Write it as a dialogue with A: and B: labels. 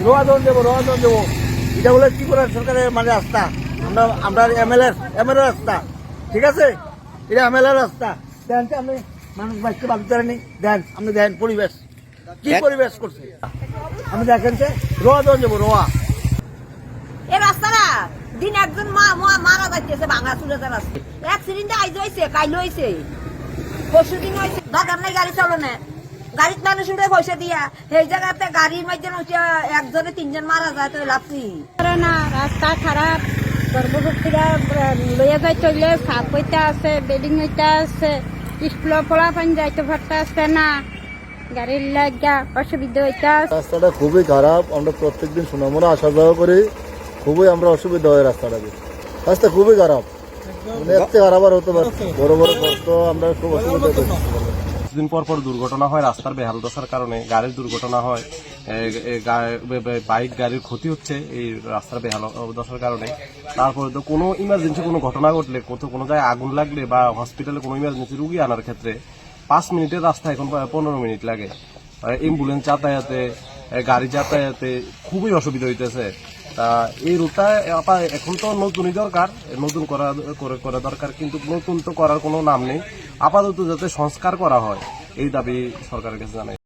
A: রোয়াদন দেবো এটা বলে কি করে সরকারের মানে রাস্তা আমরা এমএলএ রাস্তা, ঠিক আছে? এটা এমএলএ রাস্তা দেন, আপনি মানুষ বাঁচতে বাধ্য করেনি। দেন আপনি দেন পরিবেশ কি পরিবেশ করছে আমি দেখেন যে রোয়াদন দেবো
B: এই রাস্তাটা দিন একজন মারা যাইতেছে ভাঙা চুলে রাস্তা অ্যাক্সিডেন্ট আইজ হয়েছে কাইল হয়েছে পরশু দিন হয়েছে দরকার নাই গাড়ি চলো না গাড়ির মানুষ উঠে পয়সা দিয়া সেই জায়গাতে গাড়ির মধ্যে একজনে তিনজন মারা যায় তো লাভছি
C: না রাস্তা খারাপ গর্ভবতীরা লইয়া যাই চললে সাপ হইতে আছে বেডিং হইতে আছে স্কুলের ফলাফল যাইতে পারতে আসছে না গাড়ির লাগা অসুবিধা হইতে আছে।
D: রাস্তাটা খুবই খারাপ, আমরা প্রত্যেকদিন সুনামরা আসা যাওয়া করি, খুবই আমরা অসুবিধা হয় রাস্তাটাকে। রাস্তা খুবই খারাপ, মানে এত খারাপ আর হতে পারছে বড় বড় কষ্ট, আমরা খুব অসুবিধা করছি।
E: কিছুদিন পর পর দুর্ঘটনা হয় রাস্তার বেহাল দশার কারণে, গাড়ির দুর্ঘটনা হয়, বাইক গাড়ির ক্ষতি হচ্ছে এই রাস্তার বেহাল দশার কারণে। তারপরে তো কোনো ইমার্জেন্সি কোনো ঘটনা ঘটলে কোনো জায়গায় আগুন লাগলে বা হসপিটালে কোনো ইমার্জেন্সি রুগী আনার ক্ষেত্রে 5 মিনিটের রাস্তা এখন 15 মিনিট লাগে। অ্যাম্বুলেন্স যাতায়াতে, গাড়ি যাতায়াতে খুবই অসুবিধা হইতেছে। তা এই রুটটা এখন তো নতুনই দরকার, নতুন করা দরকার, কিন্তু নতুন তো করার কোনো নাম নেই। আপাতত যাতে সংস্কার করা হয় এই দাবি সরকারের কাছে জানাই।